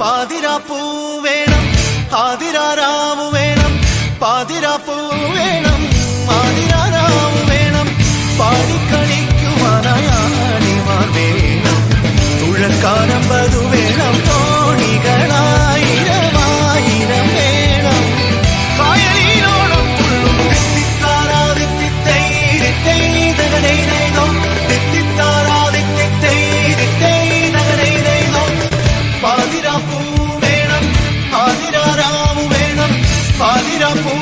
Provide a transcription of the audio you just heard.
പാതിരാപ്പൂ വേണം ആതിരാരാവു വേണം പാതിരാപ്പൂ വേണം ആതിരാരാവു വേണം പാടിക്കളിക്കുവാനായാടിമാർ വേണം തുഴക്കാരമ്പതു വേണം തോണികളായിരമായിരം വേണം കായലിനോളം തുള്ളും തെറ്റിത്താരാ തെറ്റിത്തൈ തെറ്റൈ തകടൈ നൈതോ തെറ്റിത്താരാ തെറ്റിത്തൈ തെറ്റൈ തകടൈ നൈതോ പാതിരാപ്പൂ വേണം ആതിരാരാവു വേണം പാതിരാപ്പൂ